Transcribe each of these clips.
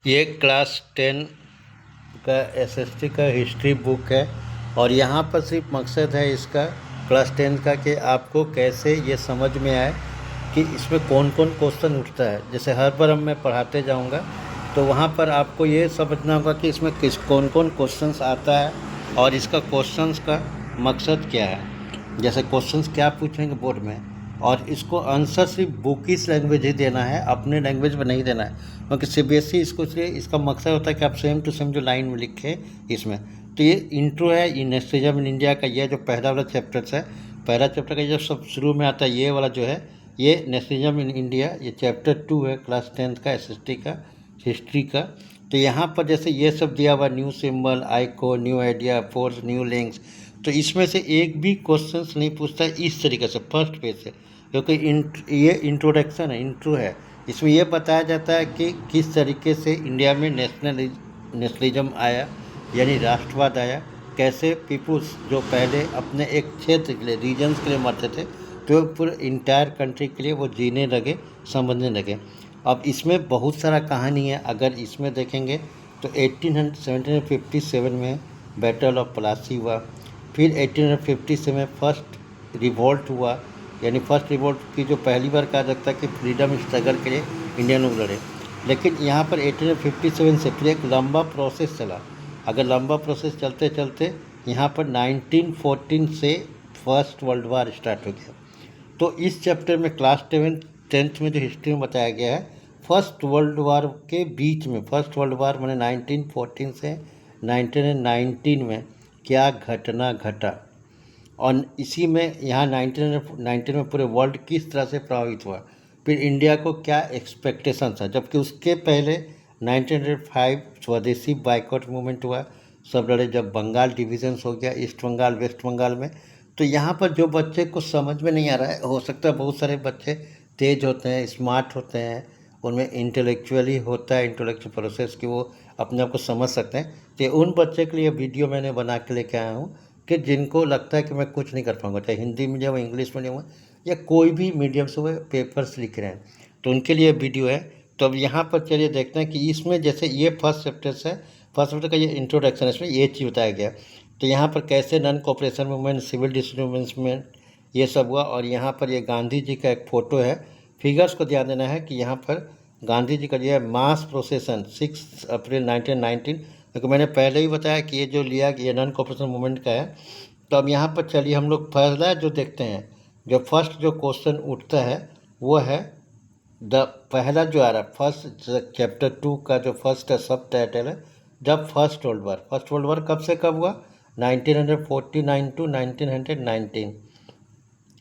ये क्लास 10 का एसएसटी का हिस्ट्री बुक है और यहाँ पर सिर्फ मकसद है इसका क्लास 10 का कि आपको कैसे ये समझ में आए कि इसमें कौन कौन क्वेश्चन उठता है। जैसे हर बार मैं पढ़ाते जाऊँगा तो वहाँ पर आपको ये समझना होगा कि इसमें कौन कौन क्वेश्चंस आता है और इसका क्वेश्चंस का मकसद क्या है। जैसे क्वेश्चंस क्या पूछेंगे बोर्ड में और इसको आंसर सिर्फ बुकिश लैंग्वेज ही देना है, अपने लैंग्वेज में नहीं देना है, क्योंकि सीबीएसई इसको इसका मकसद होता है कि आप सेम टू सेम जो लाइन में लिखे इसमें। तो ये इंट्रो है, ये नेशनलिज्म इन इंडिया का ये जो पहला वाला चैप्टर है, पहला चैप्टर का जो सब शुरू में आता है ये वाला जो है ये नेशनलिज्म इन इंडिया, ये चैप्टर 2 है क्लास 10 का एसएसटी का हिस्ट्री का। तो यहाँ पर जैसे ये सब दिया हुआ न्यू सिंबल, आइको, new idea, force, new links, तो इसमें से एक भी क्वेश्चंस नहीं पूछता है इस तरीके से फर्स्ट पेज से, क्योंकि ये इंट्रोडक्शन है, इंट्रो है। इसमें यह बताया जाता है कि किस तरीके से इंडिया में नेशनलिज्म आया, यानी राष्ट्रवाद आया, कैसे पीपुल्स जो पहले अपने एक क्षेत्र के लिए, रीजन्स के लिए मरते थे, तो पूरे इंटायर कंट्री के लिए वो जीने लगे, समझने लगे। अब इसमें बहुत सारा कहानी है, अगर इसमें देखेंगे तो 1757 में बैटल ऑफ प्लासी हुआ, फिर 1857 में फर्स्ट रिवोल्ट हुआ, यानी फर्स्ट रिवोल्ट की जो पहली बार कहा जाता है कि फ्रीडम स्ट्रगल के लिए इंडियन लोग लड़े। लेकिन यहाँ पर 1857 से फिर एक लंबा प्रोसेस चला। अगर लंबा प्रोसेस चलते चलते यहाँ पर 1914 से फर्स्ट वर्ल्ड वार स्टार्ट हो गया। तो इस चैप्टर में क्लास 10th में जो हिस्ट्री में बताया गया है, फर्स्ट वर्ल्ड वार के बीच में, फर्स्ट वर्ल्ड वार मैंने 1914 से 1919 में क्या घटना घटा, और इसी में यहाँ 1919 में पूरे वर्ल्ड किस तरह से प्रभावित हुआ, फिर इंडिया को क्या एक्सपेक्टेशन था। जबकि उसके पहले 1905 स्वदेशी बाइकआउट मूवमेंट हुआ, सब लड़े। जब बंगाल डिविजन्स हो गया, ईस्ट बंगाल वेस्ट बंगाल में, तो यहाँ पर जो बच्चे को समझ में नहीं आ रहा है, हो सकता है बहुत सारे बच्चे तेज होते हैं, स्मार्ट होते हैं, उनमें इंटेलेक्चुअली होता है, इंटेलेक्चुअल प्रोसेस की वो अपने आप को समझ सकते हैं। तो उन बच्चे के लिए वीडियो मैंने बना के लेके आया हूँ कि जिनको लगता है कि मैं कुछ नहीं कर पाऊँगा, चाहे हिंदी मीडियम हो, इंग्लिश मीडियम हो, या कोई भी मीडियम से वो पेपर्स लिख रहे हैं, तो उनके लिए वीडियो है। तो अब यहाँ पर चलिए देखते हैं कि इसमें जैसे ये फर्स्ट चैप्टर है, फर्स्ट चैप्टर का ये इंट्रोडक्शन है, इसमें ये चीज़ बताया गया। तो यहाँ पर कैसे non cooperation movement, civil disobedience movement, ये सब हुआ। और यहाँ पर ये गांधी जी का एक फ़ोटो है। फिगर्स को ध्यान देना है कि यहाँ पर गांधी जी का जो है मास प्रोसेसन 6 अप्रैल 1919, क्योंकि मैंने पहले ही बताया कि ये जो लिया ये नॉन कोऑपरेशन मूवमेंट का है। तो अब यहाँ पर चलिए हम लोग पहला जो देखते हैं, जो फर्स्ट जो क्वेश्चन उठता है वो है पहला जो आ रहा है फर्स्ट चैप्टर 2 का जो फर्स्ट सब टाइटल है, the first world war. First world वार कब से कब हुआ, 1949 टू 1919।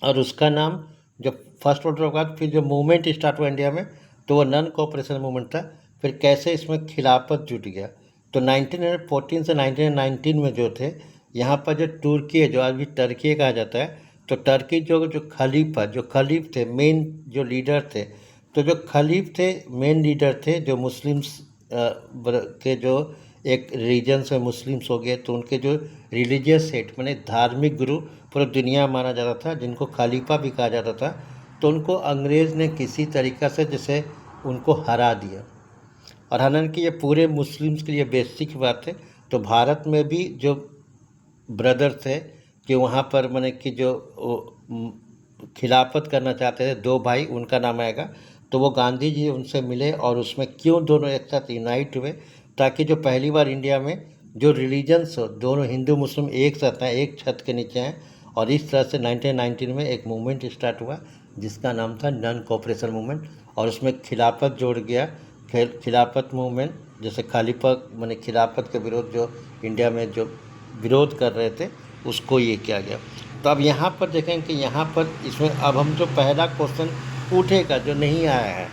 और उसका नाम जो फर्स्ट वर्ल्ड वार के बाद फिर जो मूवमेंट स्टार्ट हुआ इंडिया में, तो वो नॉन कोऑपरेशन मूवमेंट था। फिर कैसे इसमें खिलाफत जुट गया। तो 1914 से 1919 में जो थे, यहाँ पर जो तुर्की है, जो आज भी टर्की कहा जाता है, तो टर्की जो खलीफा, जो खलीफ थे, मेन जो लीडर थे, तो जो खलीफ थे, मेन लीडर थे, जो मुस्लिम्स के जो एक रीजन्स में मुस्लिम्स हो गए, तो उनके जो रिलीजियस हेड माने धार्मिक गुरु पूरी दुनिया माना जाता था, जिनको खलीफा भी कहा जाता था, तो उनको अंग्रेज़ ने किसी तरीक़ा से जैसे उनको हरा दिया। और हालांकि ये पूरे मुस्लिम्स के लिए बेसिक बात है। तो भारत में भी जो ब्रदर थे कि वहाँ पर मैंने कि जो खिलाफत करना चाहते थे, दो भाई, उनका नाम आएगा। तो वो गांधी जी उनसे मिले और उसमें क्यों दोनों एक साथ यूनाइट हुए, ताकि जो पहली बार इंडिया में जो रिलीजन्स हो, दोनों हिंदू मुस्लिम एक साथ हैं, एक छत के नीचे हैं। और इस तरह से 1919 में एक मूवमेंट स्टार्ट हुआ जिसका नाम था नॉन कोऑपरेशन मूवमेंट, और उसमें खिलाफत जोड़ गया। खिलाफत मूवमेंट जैसे खलीफा माने खिलाफत के विरोध, जो इंडिया में जो विरोध कर रहे थे, उसको ये किया गया। तो अब यहाँ पर देखें कि यहाँ पर इसमें अब हम जो पहला क्वेश्चन उठेगा, जो नहीं आया है,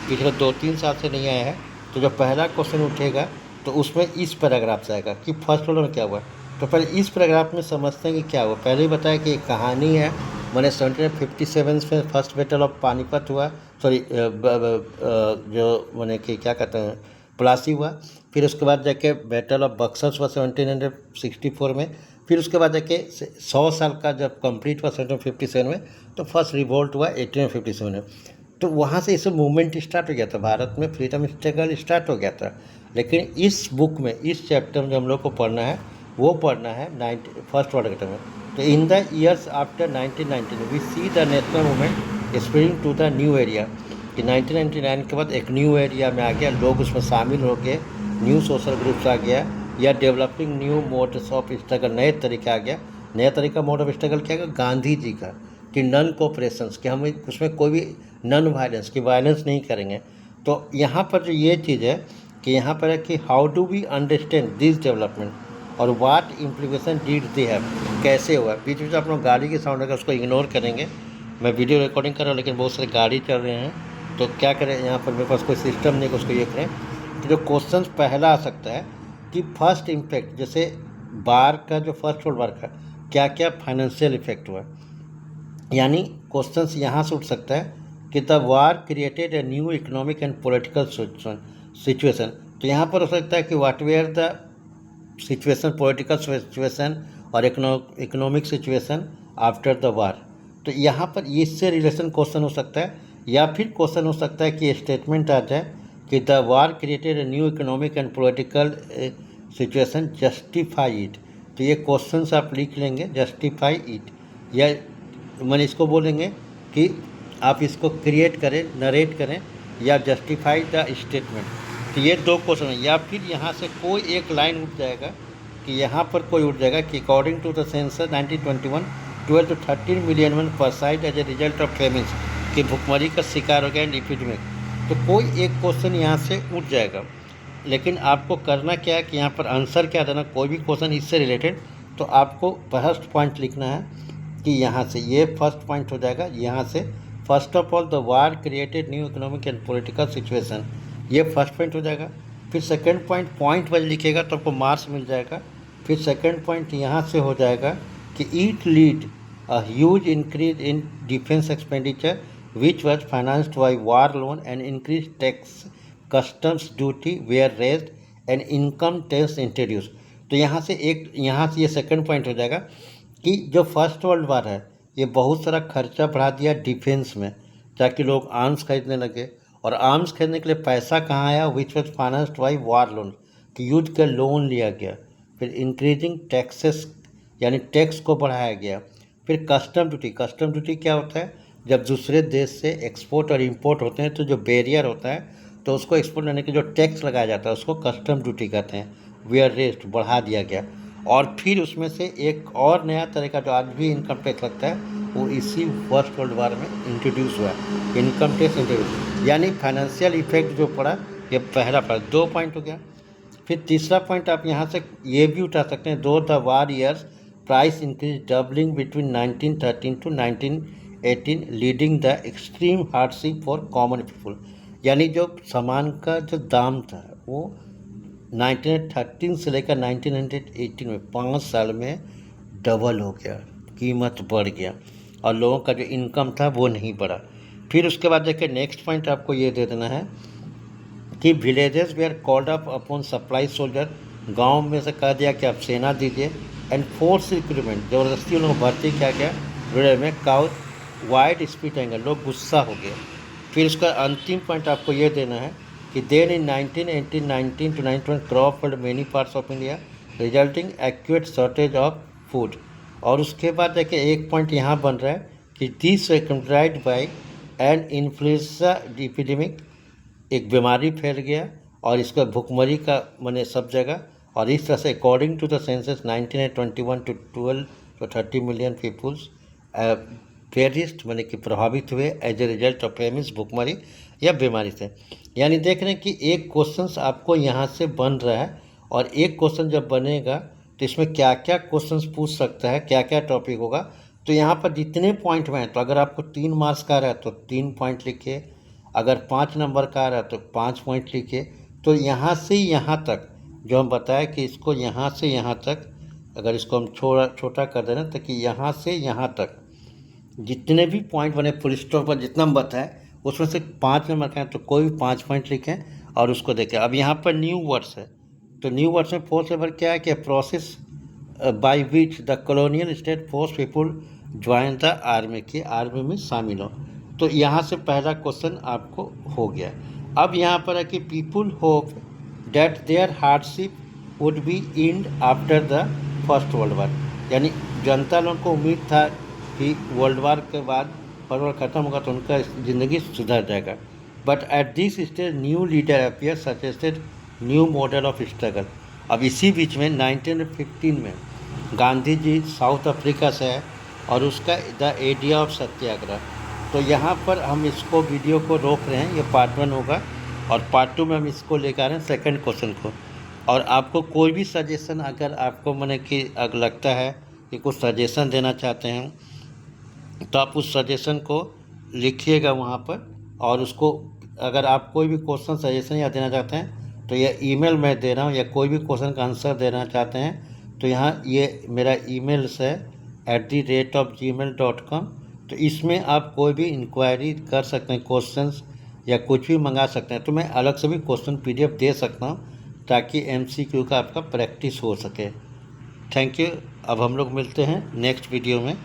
पिछले 2-3 साल से नहीं आया है, तो जो पहला क्वेश्चन उठेगा तो उसमें इस पैराग्राफ से आएगा कि फर्स्ट वर्ल्ड में क्या हुआ। तो पहले इस पैराग्राफ में समझते हैं कि क्या हुआ। पहले ही बताया कि एक कहानी है, मैंने 1757 में फर्स्ट बैटल ऑफ पानीपत हुआ, सॉरी जो मैंने कि क्या कहते हैं प्लासी हुआ। फिर उसके बाद जाके बैटल ऑफ बक्सर हुआ 1764 में। फिर उसके बाद जाके 100 साल का जब कंप्लीट हुआ 1757 में, तो फर्स्ट रिवोल्ट हुआ 1857 में। तो वहाँ से इसे मूवमेंट स्टार्ट हो गया था, भारत में फ्रीडम स्ट्रगल स्टार्ट हो गया था। लेकिन इस बुक में, इस चैप्टर में जो हम लोग को पढ़ना है, वो पढ़ना है फर्स्ट वर्ल्ड वॉर में। तो in the years after 1919 we see the national movement spreading to the new area, कि 1999 के बाद एक न्यू एरिया में आ गया, लोग उसमें शामिल हो गए, न्यू सोशल ग्रुप्स आ गया, या developing new modes of struggle, नए तरीका आ गया। नया तरीका मोड ऑफ स्ट्रगल क्या है? गांधी जी का, कि नन कोऑपरेशंस, कि हम उसमें कोई भी नन वायलेंस, की वायलेंस नहीं करेंगे। तो यहाँ पर जो ये चीज़ है कि यहाँ पर है कि how do we understand this development और what implication did they have, कैसे हुआ। बीच बीच आप लोग गाड़ी की साउंड अगर उसको इग्नोर करेंगे, मैं वीडियो रिकॉर्डिंग कर रहा हूँ लेकिन बहुत सारे गाड़ी चल रहे हैं, तो क्या करें, यहाँ पर मेरे पास कोई सिस्टम नहीं कि उसको ये करें। कि जो क्वेश्चन पहला आ सकता है कि फर्स्ट इम्पैक्ट, जैसे बार का जो फर्स्ट वर्ल्ड वार का क्या क्या फाइनेंशियल इफेक्ट हुआ, यानी क्वेश्चंस यहाँ से उठ सकता है कि the war created a new economic and political situation. तो यहाँ पर हो सकता है कि what were the situation, political situation और economic situation after the war. तो यहाँ पर इससे रिलेशन क्वेश्चन हो सकता है, या फिर क्वेश्चन हो सकता है कि स्टेटमेंट आ जाए कि the war created a new economic and political situation, justify it. तो ये क्वेश्चंस आप लिख लेंगे, जस्टिफाई इट, या मैंने इसको बोलेंगे कि आप इसको क्रिएट करें, नरेट करें, या जस्टिफाई द स्टेटमेंट। तो ये दो क्वेश्चन है। या फिर यहाँ से कोई एक लाइन उठ जाएगा, कि यहाँ पर कोई उठ जाएगा कि according to the census 1921 12 to 13 million one perished as a result of famines, कि भुखमरी का शिकार हो गया एपिडेमिक। तो कोई एक क्वेश्चन यहाँ से उठ जाएगा। लेकिन आपको करना क्या है कि यहाँ पर आंसर क्या देना, कोई भी क्वेश्चन इससे रिलेटेड, तो आपको फर्स्ट पॉइंट लिखना है कि यहाँ से ये फर्स्ट पॉइंट हो जाएगा। यहाँ से first of all the war created new economic and political situation, ये फर्स्ट पॉइंट हो जाएगा। फिर सेकंड पॉइंट वाइज लिखेगा तो आपको मार्क्स मिल जाएगा। फिर सेकंड पॉइंट यहाँ से हो जाएगा कि it lead a huge increase in defence expenditure which was financed by war loan and increase tax, customs duty were raised and income tax introduce. तो यहाँ से ये सेकंड पॉइंट हो जाएगा कि जो फर्स्ट वर्ल्ड वार है, ये बहुत सारा खर्चा बढ़ा दिया डिफेंस में, ताकि लोग आर्म्स खरीदने लगे। और आर्म्स खरीदने के लिए पैसा कहाँ आया? विच was financed by war loan, कि युद्ध का लोन लिया गया। फिर इंक्रीजिंग टैक्सेस, यानी टैक्स को बढ़ाया गया। फिर कस्टम ड्यूटी क्या होता है? जब दूसरे देश से एक्सपोर्ट और इंपोर्ट होते हैं तो जो बैरियर होता है, तो उसको एक्सपोर्ट करने के जो टैक्स लगाया जाता है उसको कस्टम ड्यूटी कहते हैं। वेयर रेस्ट बढ़ा दिया गया। और फिर उसमें से एक और नया तरीका जो आज भी इनकम टैक्स लगता है, वो इसी फर्स्ट वर्ल्ड वार में इंट्रोड्यूस हुआ है, इनकम टैक्स इंट्रोड्यूस। यानी फाइनेंशियल इफेक्ट जो पड़ा, ये पहला पड़ा, 2 पॉइंट हो गया। फिर तीसरा पॉइंट आप यहाँ से ये भी उठा सकते हैं, दो the war years price increase doubling between 1913 to 1918 leading the extreme hardship for common people. यानी जो सामान का जो दाम था वो 1913 से लेकर 1918 में 5 साल में डबल हो गया, कीमत बढ़ गया, और लोगों का जो इनकम था वो नहीं बढ़ा। फिर उसके बाद देखिए नेक्स्ट पॉइंट आपको ये दे देना है कि villages where called up upon supply soldier, गांव में से कह दिया कि आप सेना दीजिए। एंड फोर्स रिक्रूटमेंट, ज़बरदस्ती उन लोगों को भर्ती किया गया रूरल में। काउ वाइड स्पीड एंगल, लोग गुस्सा हो गए। फिर उसका अंतिम पॉइंट आपको ये देना है कि then in 1919 to 1920 crop failed many parts of India resulting acute shortage of food. और उसके बाद देखिए एक पॉइंट यहाँ बन रहा है कि this contrived by an influenza epidemic, एक बीमारी फैल गया और इसका भुखमरी का मैंने सब जगह। और इस तरह से according to the census 1921 to 12 to 30 million peoples perished, मैंने कि प्रभावित हुए as a result of famines, भुखमरी या बीमारी से। यानी देख रहे हैं कि एक क्वेश्चंस आपको यहाँ से बन रहा है, और एक क्वेश्चन जब बनेगा तो इसमें क्या क्या क्वेश्चंस पूछ सकता है, क्या क्या टॉपिक होगा। तो यहाँ पर जितने पॉइंट में हैं, तो अगर आपको 3 मार्क्स का आ रहा है तो 3 पॉइंट लिखिए, अगर 5 नंबर का आ रहा है तो 5 पॉइंट लिखिए। तो यहाँ से यहाँ तक जो हम बताया कि इसको यहाँ से यहाँ तक, अगर इसको हम छोटा कर देना तो कि यहाँ से यहाँ तक जितने भी पॉइंट बने फुल स्टॉप पर जितना हम बताएं, उसमें से 5 नंबर का है तो कोई भी 5 पॉइंट लिखें और उसको देखें। अब यहाँ पर न्यू वर्ड्स है, तो न्यू वर्ड्स में फोर्स लेवल क्या है कि process by which the colonial state force people join the army, की आर्मी में शामिल हो। तो यहाँ से पहला क्वेश्चन आपको हो गया। अब यहाँ पर है कि people hope that their hardship would be end after the first world war, यानी जनता लोगों को उम्मीद था कि वर्ल्ड वार के बाद वर्ल्ड वार ख़त्म होगा तो उनका ज़िंदगी सुधर जाएगा। But at this stage new leader appear suggested new model of struggle. अब इसी बीच में 1915 में गांधी जी साउथ अफ्रीका से है और उसका द आइडिया ऑफ सत्याग्रह। तो यहाँ पर हम इसको वीडियो को रोक रहे हैं, ये पार्ट 1 होगा और पार्ट 2 में हम इसको लेकर आ रहे हैं सेकंड क्वेश्चन को। और आपको कोई भी सजेशन अगर आपको मैंने कि अगर लगता है कि कुछ सजेशन देना चाहते हैं तो आप उस सजेशन को लिखिएगा वहाँ पर, और उसको अगर आप कोई भी क्वेश्चन सजेशन या देना चाहते हैं तो यह ईमेल मैं दे रहा हूँ, या कोई भी क्वेश्चन का आंसर देना चाहते हैं तो यहाँ ये मेरा ईमेल है @gmail.com। तो इसमें आप कोई भी इंक्वायरी कर सकते हैं, क्वेश्चंस या कुछ भी मंगा सकते हैं। तो मैं अलग से भी क्वेश्चन PDF दे सकता हूँ ताकि MCQ का आपका प्रैक्टिस हो सके। Thank you. अब हम लोग मिलते हैं नेक्स्ट वीडियो में।